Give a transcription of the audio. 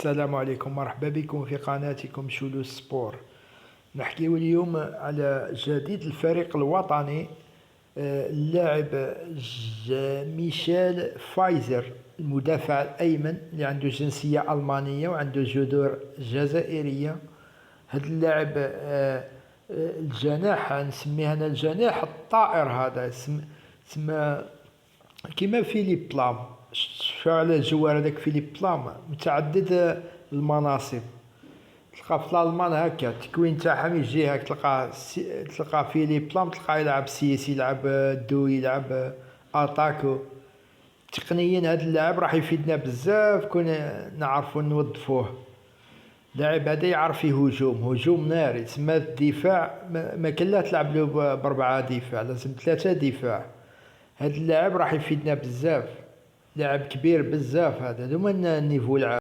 السلام عليكم، مرحبا بكم في قناتكم شولو سبور. نحكيو اليوم على جديد الفريق الوطني، اللاعب ميشيل فايزر، المدافع الأيمن اللي عنده جنسية ألمانية وعنده جذور جزائرية. هذا اللاعب الجناح، نسميه أنا الجناح الطائر. هذا اسم كيما فيليب لام. شفت على الجوار هذاك فيليب لام متعدد المناصب. تلقى في الالمان هكا التكوين تاعهم يجي هاك، تلقى فيليب لام تلقى يلعب سيس، يلعب دو، يلعب اتاكو. تقنيا هذا اللاعب راح يفيدنا بزاف كون نعرفو نوظفوه. اللاعب هذا يعرف هجوم ناري، تسمى الدفاع ما كان لا تلعب له بربعة دفاع، لازم ثلاثة دفاع. هذا اللاعب راح يفيدنا بزاف، لاعب كبير بزاف. هذا هما النيفو العالي.